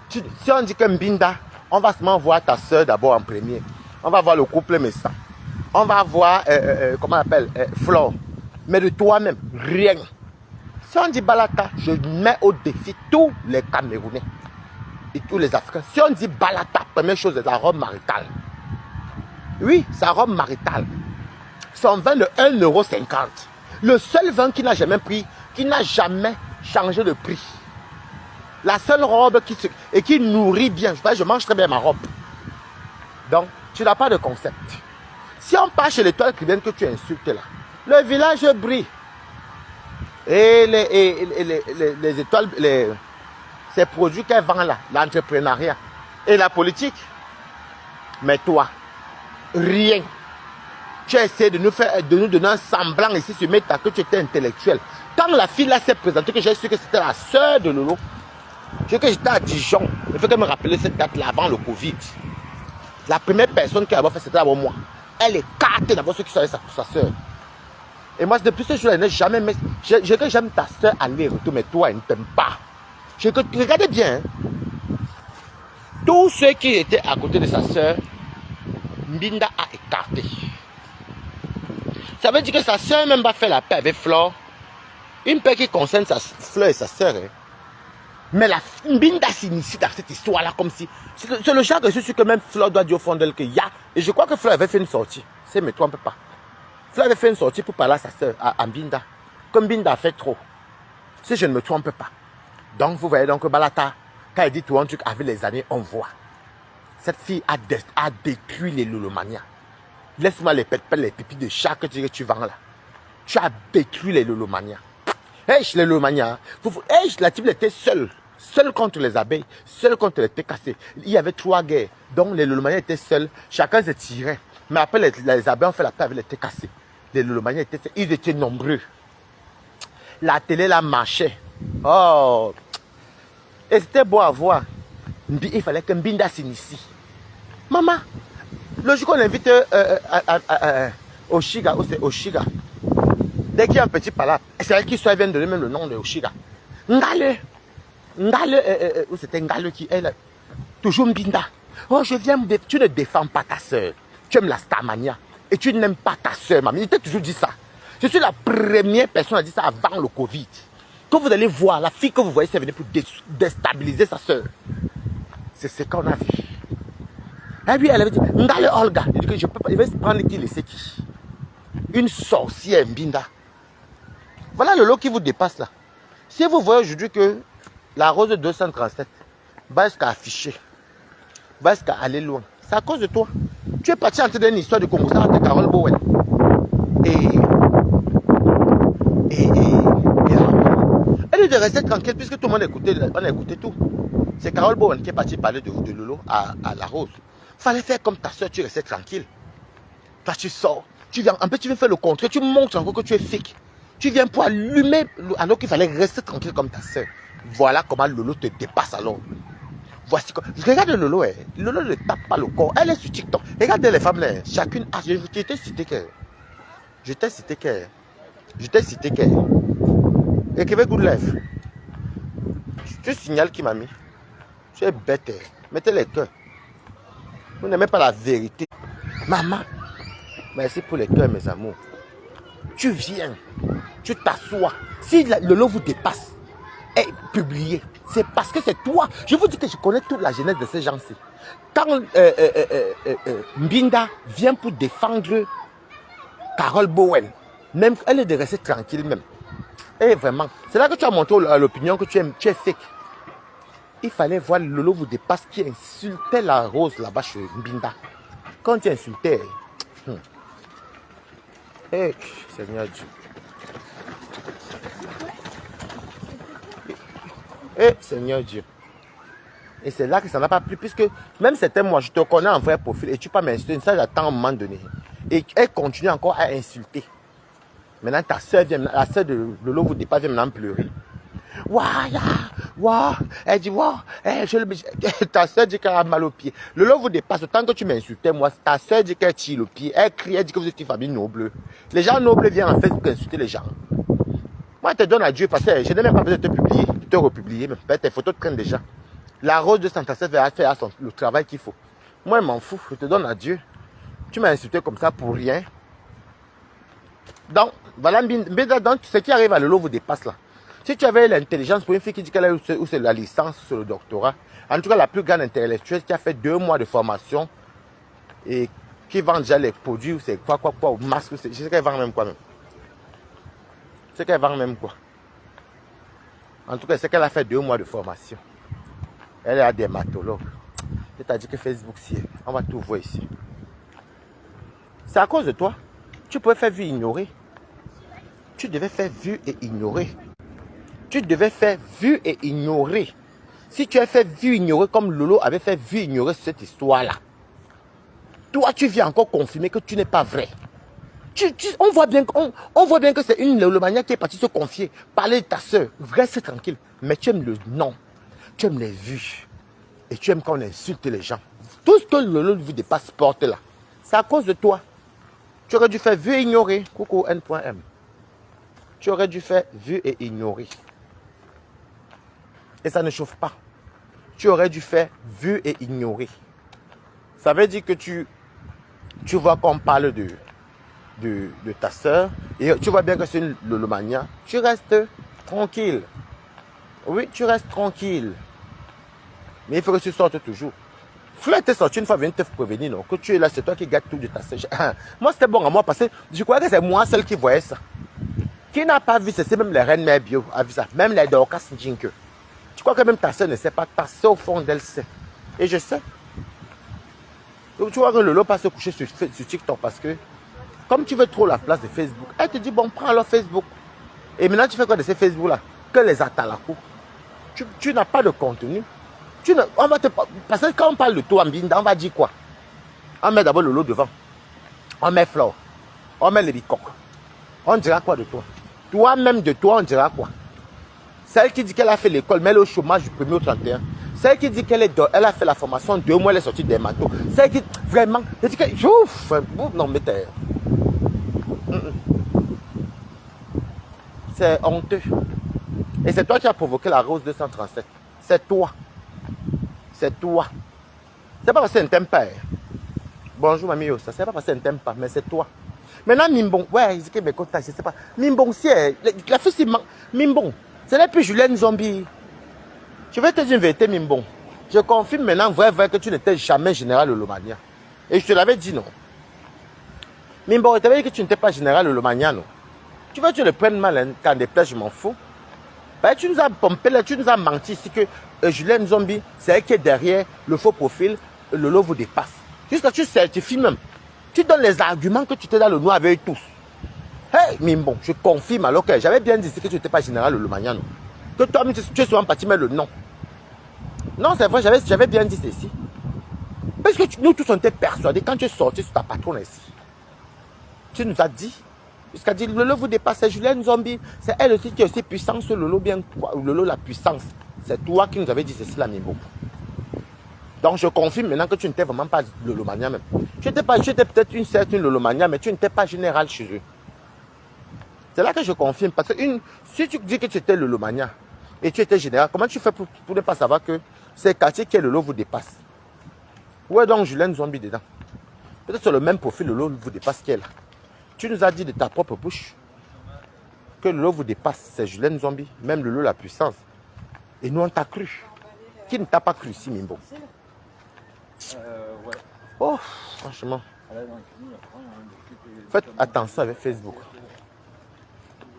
si on dit que Mbinda, on va seulement voir ta soeur d'abord en premier. On va voir le couple Messa. On va voir, comment on appelle, Flore. Mais de toi-même, rien. Si on dit Balata, je mets au défi tous les Camerounais et tous les Africains. Si on dit Balata, première chose, c'est la robe maritale. Oui, sa robe maritale. Son vin de 1,50 €. Le seul vin qui n'a jamais pris, qui n'a jamais changé de prix. La seule robe qui nourrit bien. Je mange très bien ma robe. Donc, tu n'as pas de concept. Si on part chez l'étoile cubaine que tu insultes là, le village brille. Et les étoiles, ces produits qu'elle vend là, l'entrepreneuriat et la politique. Mais toi, rien. Tu as essayé de nous donner un semblant ici sur Meta que tu étais intellectuel. Quand la fille là s'est présentée, que j'ai su que c'était la soeur de Lolo, que j'étais à Dijon, il faut qu'elle me rappelle cette date-là avant le Covid. La première personne qui a fait, c'était d'abord moi. Elle est cartée d'abord ceux qui sont sa soeur. Et moi, depuis ce jour-là, je n'ai jamais... que j'aime ta soeur aller-retour, mais toi, elle ne t'aime pas. Regardez bien. Hein. Tous ceux qui étaient à côté de sa soeur, Mbinda a écarté. Ça veut dire que sa soeur même va faire la paix avec Flore. Une paix qui concerne Flore et sa soeur. Hein. Mais la Mbinda s'initie dans cette histoire-là comme si... C'est le genre que je suis sûr que même Flore doit dire au fond d'elle qu'il y a. Et je crois que Flore avait fait une sortie. Si je ne me trompe pas. Flore avait fait une sortie pour parler à sa soeur, à Mbinda. Comme Mbinda a fait trop. Si je ne me trompe pas. Donc vous voyez donc que Balata, quand elle dit tout un truc avec les années, on voit. Cette fille a détruit les lolomanias. Laisse-moi les pipis de chat que tu vends là. Tu as détruit les lolomanias. Les lolomanias. La type était seule. Seule contre les abeilles. Seule contre les cassés. Il y avait 3 guerres. Donc les lolomanias étaient seuls. Chacun se tirait. Mais après les abeilles ont fait la paix avec les cassés. Les lolomanias ils étaient nombreux. La télé là marchait. Oh. Et c'était beau à voir. Il fallait que Mbinda s'initie. Maman, le jour qu'on invite Oshiga, où c'est Oshiga, Dès qu'il y a un petit palabre, c'est elle qui soit vient de donner même le nom de Oshiga. Ngale. Ngale, où c'était Ngale qui est là. Toujours Mbinda. Oh, je viens, tu ne défends pas ta soeur. Tu aimes la starmania. Et tu n'aimes pas ta soeur, maman. Il t'a toujours dit ça. Je suis la première personne à dire ça avant le Covid. Quand vous allez voir, la fille que vous voyez, c'est venue pour déstabiliser sa soeur. C'est ce qu'on a vu. Et puis elle avait dit, Ngale Olga. Il dit que je peux pas. Il va se prendre qui, laisser qui. Une sorcière Mbinda. Voilà le lot qui vous dépasse là. Si vous voyez aujourd'hui que la rose de 237 va jusqu'à afficher, va jusqu'à aller loin, c'est à cause de toi. Tu es parti entre une histoire de Congo entre Carole Bowen elle est de rester tranquille puisque tout le monde écoutait, on a écouté tout. C'est Carole Bowen qui est parti parler de Lolo à la rose. Fallait faire comme ta soeur, tu restais tranquille. Toi tu sors, tu viens, en fait tu viens faire le contraire, tu montres encore que tu es fake. Tu viens pour allumer alors qu'il fallait rester tranquille comme ta soeur. Voilà comment Lolo te dépasse alors. Voici quoi. Regarde Lolo, Lolo ne tape pas le corps. Elle est sur TikTok. Regardez les femmes là, chacune. Ah, je t'ai cité qu'elle. Je t'ai cité qu'elle. Et Québec Good Life. Tu signales qui m'a mis. Tu es bête. Mettez les cœurs. Vous n'aimez pas la vérité. Maman, merci pour les cœurs, mes amours. Tu viens, tu t'assois. Si le lot vous dépasse, est publié, c'est parce que c'est toi. Je vous dis que je connais toute la jeunesse de ces gens-ci. Quand Mbinda vient pour défendre Carole Bowen, même elle est de rester tranquille même. Et vraiment, c'est là que tu as montré à l'opinion que tu es fake. Il fallait voir Lolo vous dépasse qui insultait la rose là-bas chez Mbinda. Quand tu insultais, Seigneur Dieu. Seigneur Dieu. Et c'est là que ça n'a pas plu, puisque même c'était moi, je te connais en vrai profil et tu peux m'insulter, ça j'attends à un moment donné. Et elle continue encore à insulter. Maintenant ta soeur vient, la soeur de Lolo vous dépasse, vient maintenant pleurer. Elle dit, ta soeur dit qu'elle a mal au pied. Lolo vous dépasse, tant que tu m'insultais, moi, ta soeur dit qu'elle tire le pied. Elle crie, elle dit que vous êtes une famille noble. Les gens nobles viennent en Facebook insulter les gens. Moi, je te donne à Dieu parce que je n'ai même pas besoin de te publier, de te republier. Même tes photos traînent déjà. La rose de Santa Sève va faire le travail qu'il faut. Moi, je m'en fous, je te donne à Dieu. Tu m'as insulté comme ça pour rien. Donc, voilà, donc, ce qui arrive à Lolo vous dépasse là. Si tu avais l'intelligence pour une fille qui dit qu'elle a eu la licence ou le doctorat, en tout cas la plus grande intellectuelle qui a fait 2 mois de formation et qui vend déjà les produits ou c'est quoi, ou masque, je sais qu'elle vend même quoi même. Je sais qu'elle vend même quoi. En tout cas, c'est qu'elle a fait 2 mois de formation. Elle est dermatologue. C'est-à-dire que Facebook, si on va tout voir ici. C'est à cause de toi. Tu pouvais faire vu ignorer. Tu devais faire vu et ignorer. Tu devais faire vu et ignorer. Si tu as fait vu ignorer comme Lolo avait fait vu ignorer cette histoire-là, toi tu viens encore confirmer que tu n'es pas vrai. On voit bien que c'est une Lolomania qui est partie se confier, parler de ta soeur. Reste tranquille. Mais tu aimes le nom, tu aimes les vues et tu aimes quand on insulte les gens. Tout ce que Lolo vous dépasse porte là, c'est à cause de toi. Tu aurais dû faire vu et ignorer. Coucou N.M. Tu aurais dû faire vu et ignorer. Et ça ne chauffe pas. Tu aurais dû faire vu et ignorer. Ça veut dire que tu vois qu'on parle de ta soeur et tu vois bien que c'est une Lolomania. Tu restes tranquille. Oui, tu restes tranquille. Mais il faut que tu sortes toujours. Fleur était sorti une fois, venir te prévenir, non, que tu es là, c'est toi qui gâtes tout de ta soeur. Moi, c'était bon à moi parce que je croyais que c'est moi celle qui voyait ça. Qui n'a pas vu, c'est même les reines mères bio a vu ça. Même les Dorcas Jinke. Tu crois que même ta soeur ne sait pas, ta soeur au fond d'elle sait. Et je sais. Donc tu vois que Lolo passe se coucher sur TikTok parce que, comme tu veux trop la place de Facebook, elle te dit, bon, prends alors Facebook. Et maintenant, tu fais quoi de ces Facebook-là? Que les atalakou. Tu n'as pas de contenu. Parce que quand on parle de toi, Mbinda, on va dire quoi? On met d'abord Lolo devant. On met Flore. On met les bicoques. On dira quoi de toi? Toi-même de toi, on dira quoi? Celle qui dit qu'elle a fait l'école, mais elle est au chômage du 1er au 31. Celle qui dit qu'elle a fait la formation, 2 mois, elle est sortie des manteaux. Celle qui, vraiment, elle dit que, ouf, non, mais t'es... C'est honteux. Et c'est toi qui as provoqué la Rose 237. C'est toi. C'est toi. C'est pas parce qu'elle ne t'aime pas. Bonjour, mamie Yosa. C'est pas parce qu'elle ne t'aime pas, mais c'est toi. Maintenant, Mimbon. Ouais, il me contacte, je sais pas. Mimbon, si la fille, c'est Mimbon. Ce n'est plus Julienne Zombie. Je vais te dire une vérité, Mimbon. Je confirme maintenant, vrai, que tu n'étais jamais général Lolomania. Et je te l'avais dit, non. Mimbon, je t'avais dit que tu n'étais pas général Lolomania, non. Tu veux que tu le prennes mal, hein, quand des places, je m'en fous. Ben, tu nous as pompé là, tu nous as menti ici que Julienne Zombie, c'est elle qui est derrière le faux profil, Lolo vous dépasse. Jusqu'à tu certifies même. Tu donnes les arguments que tu étais dans le noir avec eux tous. Hey, Mimbon, je confirme alors que j'avais bien dit ici que tu n'étais pas général Lolomania, non. Que toi-même, tu es souvent parti mettre le nom. Non, c'est vrai, j'avais bien dit ceci. Parce que nous tous on était persuadés, quand tu es sorti sur ta patronne ici, tu nous as dit, jusqu'à dire, Lolo vous dépasse, c'est Julienne Zombie, c'est elle aussi qui est aussi puissante, ce Lolo bien quoi, Lolo la puissance. C'est toi qui nous avais dit ceci là, Mimbon. Donc je confirme maintenant que tu n'étais vraiment pas Lolomania même. Tu étais peut-être une certaine Lolomania, mais tu n'étais pas général chez eux. C'est là que je confirme, parce que si tu dis que tu étais Lolomania, et tu étais général, comment tu fais pour ne pas savoir que c'est quartier qui est Lolo vous dépasse? Où est donc Julienne Zombie dedans? Peut-être sur le même profil, Lolo vous dépasse qu'elle. Tu nous as dit de ta propre bouche que Lolo vous dépasse, c'est Julienne Zombie, même Lolo la puissance. Et nous on t'a cru. Qui ne t'a pas cru ici, Mimbo? Ouais. Oh, franchement. Faites attention avec Facebook.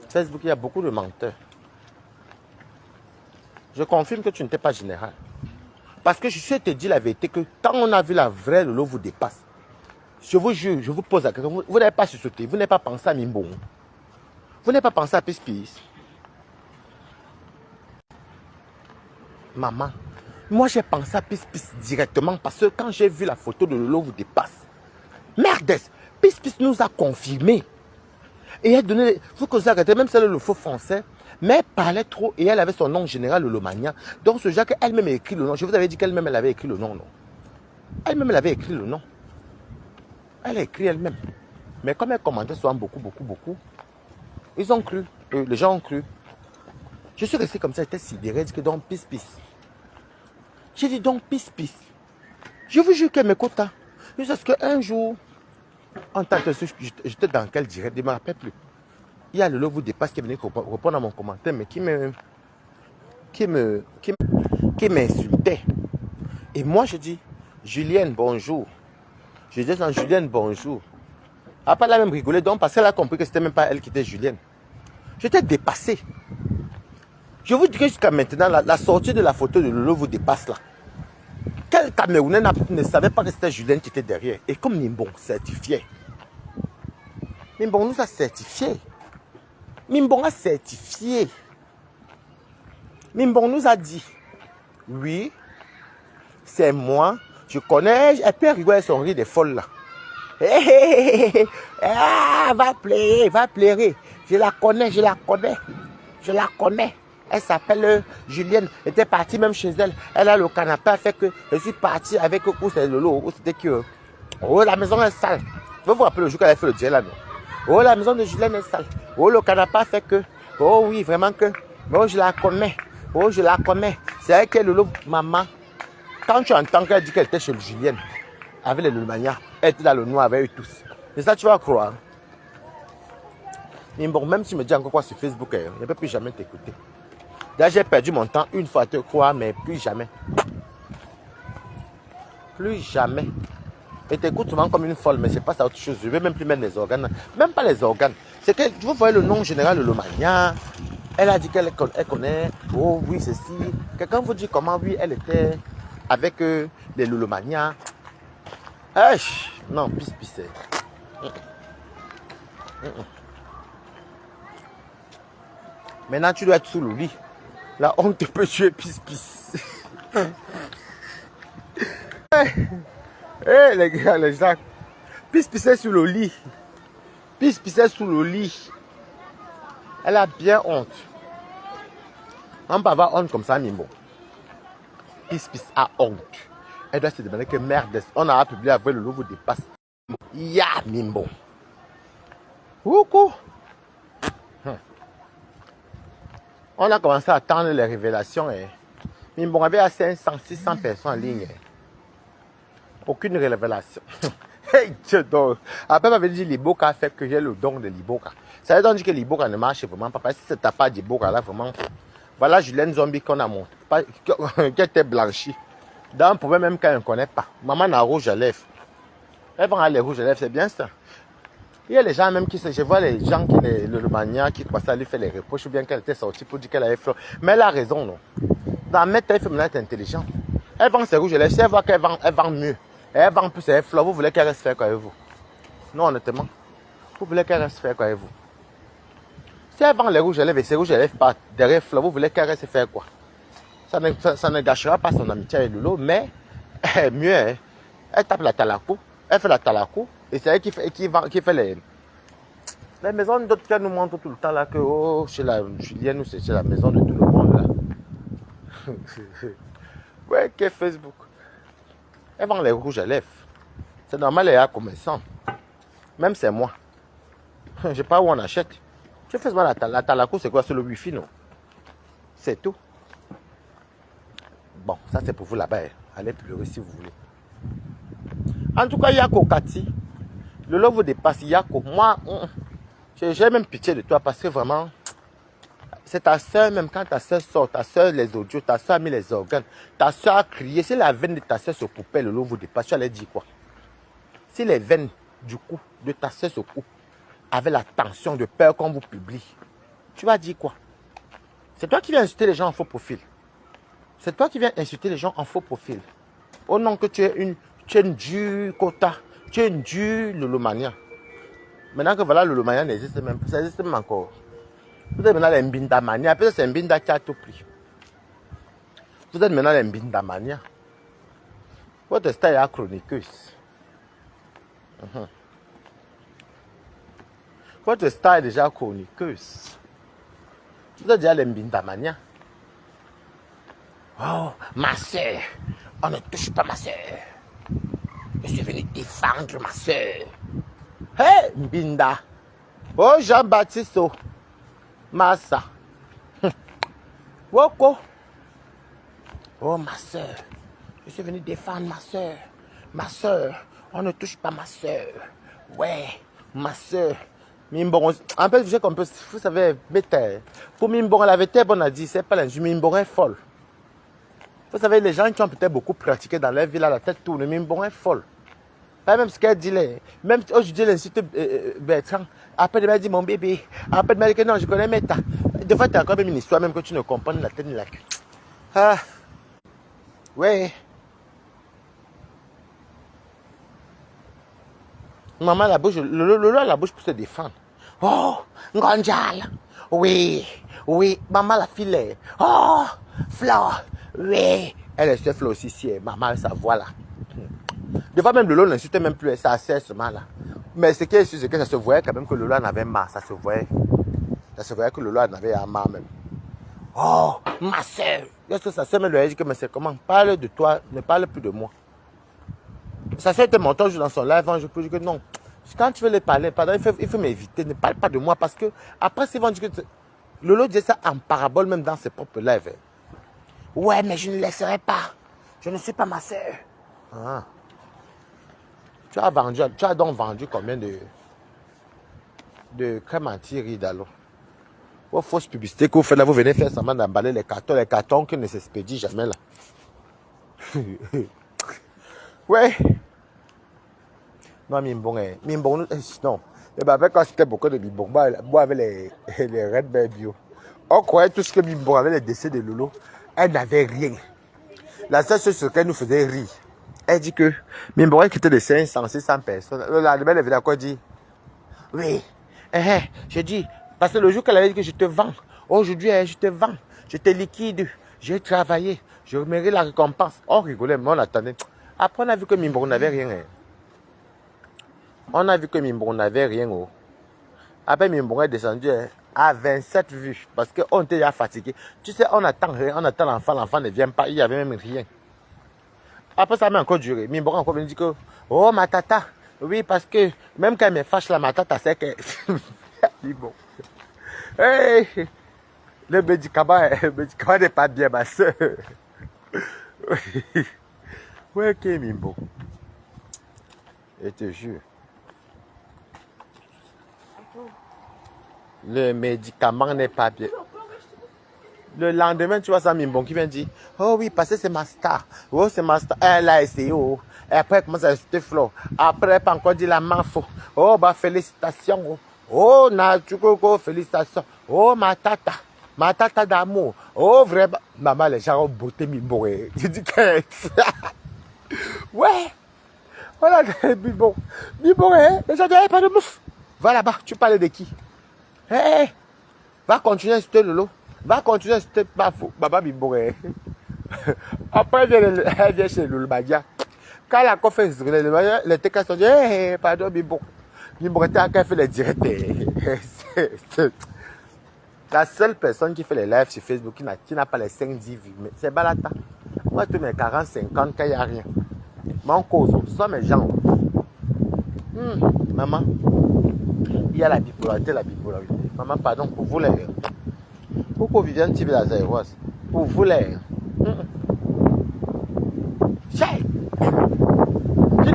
Facebook, il y a beaucoup de menteurs. Je confirme que tu n'étais pas général. Parce que je suis te dire la vérité que quand on a vu la vraie Lolo vous dépasse, je vous jure, je vous pose la question, vous n'avez pas sauté, vous n'avez pas pensé à Mimbo. Vous n'avez pas pensé à Pis. Maman, moi j'ai pensé à Pis directement parce que quand j'ai vu la photo de Lolo vous dépasse, merdes, Pis nous a confirmé. Et elle donnait, vous que vous regardez, même celle le faux français, mais elle parlait trop et elle avait son nom général Lolomania. Donc ce Jacques, elle-même a écrit le nom. Je vous avais dit qu'elle-même elle avait écrit le nom, non? Elle-même elle avait écrit le nom. Elle a écrit elle-même. Mais comme elle commentait souvent beaucoup, ils ont cru. Les gens ont cru. Je suis resté comme ça, j'étais sidéré, dit que donc Pis. J'ai dit donc Pis. Je vous jure qu'elle m'écoute. Jusqu'à ce qu'un jour, en tant que j'étais dans quel direct, je ne me rappelle plus. Il y a le Lolo vous dépasse qui est venu répondre à mon commentaire, mais qui m'insultait. Et moi, je dis, Julienne, bonjour. Je dis à Julienne, bonjour. Après, elle a même rigolé, donc, parce qu'elle a compris que ce n'était même pas elle qui était Julienne. J'étais dépassé. Je vous dis que jusqu'à maintenant, la sortie de la photo de Lolo vous dépasse là. Quel Camerounais ne savait pas que c'était Julienne qui était derrière? Et comme Mimbon certifiait. Mimbon nous a certifié. Mimbon a certifié. Mimbon nous a dit, oui, c'est moi, je connais, elle peut rigoler son rire des folles là. Ah, va pleurer. Je la connais. Elle s'appelle Julienne, elle était partie même chez elle. Elle a le canapé, a fait que je suis parti avec où c'est Lolo, où c'était que, oh la maison est sale. Je vais vous rappeler le jour qu'elle a fait le gel là, non? Oh la maison de Julienne est sale. Oh le canapé a fait que, oh oui vraiment que, oh je la connais. C'est elle qui est Lolo, maman. Quand tu entends qu'elle dit qu'elle était chez Julienne, avec les Lolomania, elle était dans le noir avec eux tous. Et ça, tu vas croire. Mais bon, même si tu me dis encore quoi sur Facebook, je ne peux plus jamais t'écouter. Là, j'ai perdu mon temps une fois à te croire, mais plus jamais. Et t'écoutes souvent comme une folle, mais c'est pas ça autre chose. Je ne vais même plus mettre les organes. Même pas les organes. C'est que vous voyez le nom général de Lolomania. Elle a dit qu'elle connaît. Oh oui, ceci. Quelqu'un vous dit comment, oui, elle était avec les Lolomania. Non, Pis. Maintenant, tu dois être sous le lit. La honte peut tuer Pis. Les gars, les gens. Pis est sous le lit. Pis est sous le lit. Elle a bien honte. On peut avoir honte comme ça, Mimbo. Pis a honte. Elle doit se demander que merde, on a publié avec le logo dépasse. Ya, Mimbo. Coucou. On a commencé à attendre les révélations. Mimbongo avait à 500, 600 personnes en ligne. Aucune révélation. Hey, après, m'avait dit Liboka fait que j'ai le don de Liboka. Ça veut donc dire que Liboka ne marche vraiment pas. Parce que si c'est ta part de Liboka là, vraiment. Voilà Julien Zombie qu'on a monté. Qui était blanchi. Dans un problème même quand on ne connaît pas. Maman a rouge à lèvres. Elle vend les rouges à lèvres, c'est bien ça. Il y a les gens même qui se. Je vois les gens qui, le mania, qui croient ça lui fait les reproches ou bien qu'elle était sortie pour dire qu'elle avait fait. Mais elle a raison, non. Dans mettre elle fait maintenant être intelligent. Elle vend ses rouges à lèvres. Si elle voit qu'elle vend mieux. Elle vend plus ses fleurs. Vous voulez qu'elle reste faire quoi avec vous? Non, honnêtement. Vous voulez qu'elle reste faire quoi avec vous? Si elle vend les rouges à lèvres et ses rouges à lèvres pas derrière fleurs, vous voulez qu'elle reste faire quoi? Ça ne gâchera pas son amitié avec Lolo, mais mieux, hein, elle tape la talakou. Elle fait la talakou. Et c'est elle qui fait les maisons d'autres qu'elle nous montre tout le temps là que oh, chez la Julienne ou c'est chez la maison de tout le monde là. Ouais, qu'est Facebook. Elle vend les rouges à lèvres. C'est normal, elle est commerçant. Même c'est moi. Je ne sais pas où on achète. Je fais la talakou, c'est quoi? C'est le wifi, non? C'est tout. Bon, ça c'est pour vous là-bas. Allez pleurer si vous voulez. En tout cas, Yako Kati. Le lot vous dépasse, Yako. Moi, j'ai même pitié de toi parce que vraiment, c'est ta soeur, même quand ta soeur sort, ta soeur les audios, ta soeur a mis les organes, ta soeur a crié. Si la veine de ta soeur se coupait, le lot vous dépasse, tu allais dire quoi? Si les veines du cou de ta soeur se coupent avec la tension de peur qu'on vous publie, tu vas dire quoi? C'est toi qui viens insulter les gens en faux profil. C'est toi qui viens insulter les gens en faux profil. Au nom que tu es une dure quota, tu es une dure lolomania. Maintenant que voilà, lolomania n'existe même plus, ça n'existe même encore. Vous êtes maintenant les mbindamania, peut-être c'est mbinda qui a tout pris. Vous êtes maintenant les mbindamania. Votre style est chroniqueuse. Votre style est déjà chroniqueuse. Vous êtes déjà les mbindamania. Oh, ma soeur, on ne touche pas ma soeur. Je suis venu défendre ma soeur. Hé, Mbinda. Oh, Jean-Baptiste. Massa. Woko. Oh, ma soeur. Je suis venu défendre ma soeur. Ma soeur, on ne touche pas ma soeur. Ouais, ma soeur. Mimbon, en fait, je comprends, vous savez, pour Mimbon, elle avait été bonne à dire, c'est pas l'injure, Mimbon est folle. Vous savez, les gens qui ont peut-être beaucoup pratiqué dans leur vie, là, la tête tourne, Mimbon est folle. Pas même ce qu'elle dit là. Même aujourd'hui, elle incite Bertrand. Après, elle m'a dit mon bébé. Après, elle m'a dit que non, je connais Meta. Des fois, tu as encore même une histoire, même que tu ne comprends ni la tête ni la queue. Ah. Ouais. Maman, la bouche, le a la bouche pour se défendre. Oh, Ngonjal. Oui. Oui. Maman, la fille. Oh, Flore. Oui. Elle est Flore aussi, si maman, sa voix là. Des fois même Lolo n'insultait même plus, ça assez ce mal là. Mais ce qui est sûr, c'est que ça se voyait quand même que Lolo en avait marre, ça se voyait. Ça se voyait que Lolo en avait marre même. Oh, ma soeur. Est-ce que sa soeur me lui a dit que mais c'est comment? Parle de toi, ne parle plus de moi. Sa soeur était montante dans son live, je peux dire que non. Quand tu veux les parler, pardon, il faut m'éviter, ne parle pas de moi parce que après ils vont dire que Lolo disait ça en parabole même dans ses propres lives. Ouais, mais je ne laisserai pas. Je ne suis pas ma soeur. Ah. Tu as donc vendu combien de crème anti-rides alors? Vos fausses publicités que vous faites là, vous venez faire semblant d'emballer les cartons qui ne s'expédient jamais là. Ouais. Non, Mimbon, non. Et ben avec quand c'était beaucoup de Mimbon, moi avec les Red Bear Bio. On croyait tout ce que Mimbon avait les décès de Lolo. Elle n'avait rien. La seule chose sur laquelle nous faisait rire. Elle dit que Mimbon quittait de 500, 600 personnes. La nouvelle est venue à quoi dire? Oui. Je dis, parce que le jour qu'elle avait dit que je te vends, aujourd'hui, je te vends, je te liquide, j'ai travaillé, je mérite la récompense. On rigolait, mais on attendait. Après, on a vu que Mimbon n'avait rien. On a vu que Mimbon n'avait rien. Après, Mimbon est descendu à 27 vues, parce qu'on était déjà fatigué. Tu sais, on attend l'enfant ne vient pas, il n'y avait même rien. Après, ça m'a encore duré. Mimbon a encore venu dire que, oh, ma tata, oui, parce que même quand elle me fâche, là, ma tata, c'est que... Mimbon. Hey! Le médicament n'est pas bien, ma soeur. Ouais, ok, Mimbo. Je te jure. Le médicament n'est pas bien. Le lendemain, tu vois ça, Mimbon qui vient dire, oh oui, parce que c'est ma star. Oh, c'est ma star. Elle a essayé, oh. Et après, elle commence à insulter Flo. Après, elle peut encore dire la mafo. Oh, bah, félicitations. Oh, oh Natukoko, félicitations. Oh, ma tata d'amour. Oh, vraiment. Maman, les gens ont beauté Mimbon. Tu dis que. Ouais. Voilà, Mimbon. Mimbon, les gens disent, pas de mouf. Va là-bas, tu parles de qui? Hé, va continuer à insulter Lolo. Va continuer à insulter Baba Bimboré. Après, elle vient chez Lolo Badia. Quand la conférence, les TK sont dit, hé, pardon, Bimbo. Bimboré, t'as qu'à faire les directs. La seule personne qui fait les lives sur Facebook qui n'a pas les 5-10 vues, c'est Balata. Moi, tous mes 40-50, quand il n'y a rien. Mon cause, ce sont mes gens. Maman, il y a la bipolarité. Maman, pardon, pour vous les. Pourquoi Viviane TV la Zaïroise? Pour vous les.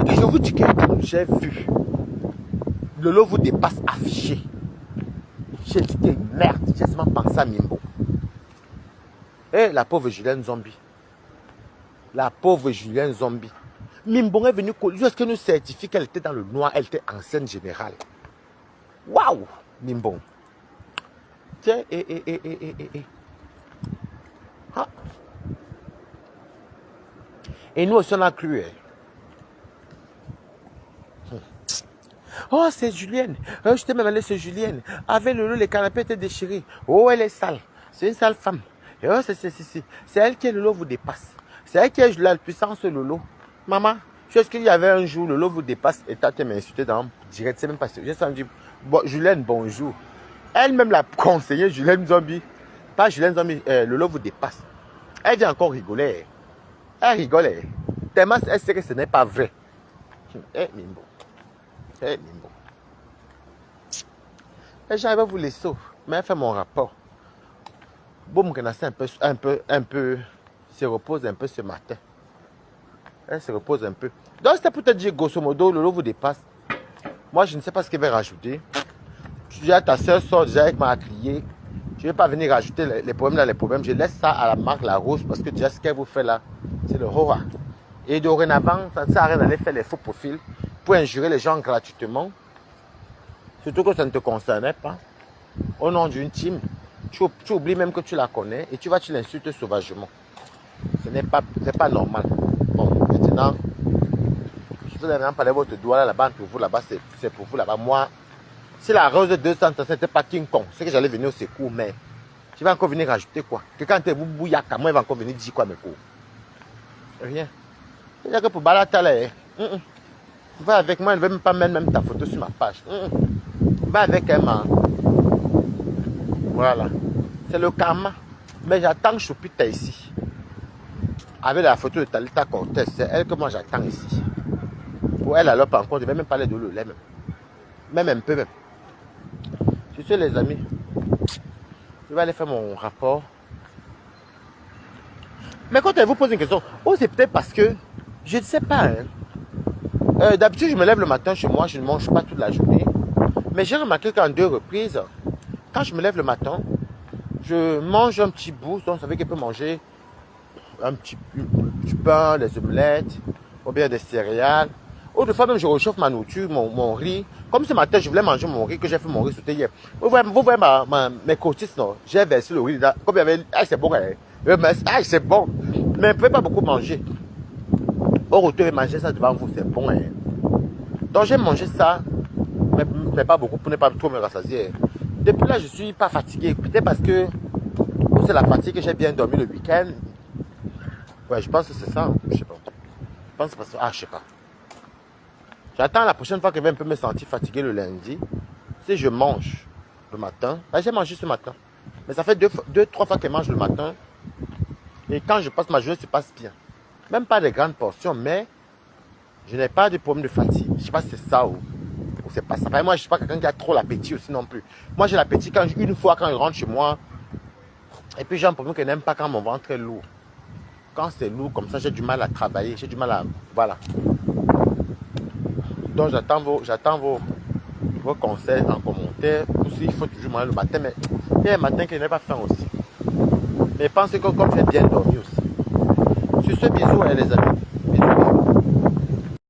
Je vous dis que j'ai vu Lolo vous dépasse affiché. J'ai dit que merde, j'ai seulement pensé à Mimbo. Et la pauvre Julienne Zombie. Mimbo est venue jusqu'à nous certifier qu'elle était dans le noir, elle était en scène générale. Waouh, Mimbo. Tiens, Ah. Et nous aussi on a cru. Oh, c'est Julienne. Je t'ai même allé, c'est Julienne. Avec Lolo, les canapés étaient déchirés. Oh, elle est sale. C'est une sale femme. Et oh, c'est elle qui est Lolo vous dépasse. C'est elle qui est la puissance Lolo. Maman, est-ce qu'il y avait un jour, Lolo vous dépasse et t'as insulté dans direct. C'est même pas ça. J'ai senti, bon, Julienne, bonjour. Elle-même l'a conseillé, Julienne Zombie. Pas Julienne Zombie, Lolo vous dépasse. Elle vient encore rigoler. Elle rigolait. Tellement elle sait que ce n'est pas vrai. Mimbo. Mimbo. Et j'arrive à vous laisser. Mais elle fait mon rapport. Boum, Renassi un peu, se repose un peu ce matin. Elle se repose un peu. Donc c'était pour te dire, grosso modo, Lolo vous dépasse. Moi, je ne sais pas ce qu'il va rajouter. Tu dis à ta soeur, sort déjà avec ma crier. Je ne vais pas venir rajouter les problèmes dans les problèmes. Je laisse ça à la marque La Rose parce que déjà ce qu'elle vous fait là, c'est le horreur. Et dorénavant, ça ne sert à rien d'aller faire les faux profils pour injurer les gens gratuitement. Surtout que ça ne te concernait pas. Au nom d'une team, tu oublies même que tu la connais et tu l'insultes sauvagement. Ce n'est pas normal. Bon, maintenant, je vous ai maintenant parlé de votre doigt là-bas, entre vous là-bas, c'est pour vous là-bas. Moi, si la Rose de 200, c'était pas King Kong, c'est que j'allais venir au secours, mais je vais encore venir rajouter quoi? Que quand tu es bouyaka, moi, il va encore venir dire quoi, mes cours? Rien. C'est-à-dire que pour Balata, là, va avec moi, elle ne veut même pas mettre même ta photo sur ma page. Va avec elle, man. Voilà. C'est le karma. Mais j'attends Choupita ici. Avec la photo de Talita Cortez, c'est elle que moi j'attends ici. Pour elle, alors, par contre, je ne vais même parler de l'eau, même. Même un peu, même. Je suis les amis. Je vais aller faire mon rapport. Mais quand elle vous pose une question, oh, c'est peut-être parce que, je ne sais pas. D'habitude, je me lève le matin chez moi, je ne mange pas toute la journée. Mais j'ai remarqué qu'en 2 reprises, quand je me lève le matin, je mange un petit bout, donc ça veut dire qu'elle peut manger un petit pain, des omelettes, ou bien des céréales. Autrefois même, je réchauffe ma nourriture, mon riz. Comme ce matin, je voulais manger mon riz, que j'ai fait mon riz sauté hier. Vous voyez mes cotistes, non? J'ai versé le riz là. Comme il y avait, c'est bon, c'est bon. Mais vous ne pouvez pas beaucoup manger. Au retour, manger ça devant vous, c'est bon. Donc j'ai mangé ça, mais pas beaucoup pour ne pas trop me rassasier. Depuis là, je ne suis pas fatigué. Peut-être parce que c'est la fatigue que j'ai bien dormi le week-end. Ouais, je pense que c'est ça. Je sais pas. Je pense que c'est parce que... je sais pas. J'attends la prochaine fois que je vais un peu me sentir fatigué le lundi. Si je mange le matin. J'ai mangé ce matin. Mais ça fait 2-3 fois que je mange le matin. Et quand je passe ma journée, ça se passe bien. Même pas de grandes portions, mais je n'ai pas de problème de fatigue. Je ne sais pas si c'est ça ou c'est pas ça. Moi, je ne suis pas quelqu'un qui a trop l'appétit aussi non plus. Moi, j'ai l'appétit une fois quand je rentre chez moi. Et puis j'ai un problème que je n'aime pas quand mon ventre est lourd. Quand c'est lourd comme ça, j'ai du mal à travailler, j'ai du mal à... Voilà. Donc j'attends vos conseils en commentaire. Aussi, il faut toujours manger le matin, mais il y a un matin que je n'ai pas faim aussi. Mais pensez que comme j'ai bien dormi aussi. Sur ce, bisous les amis.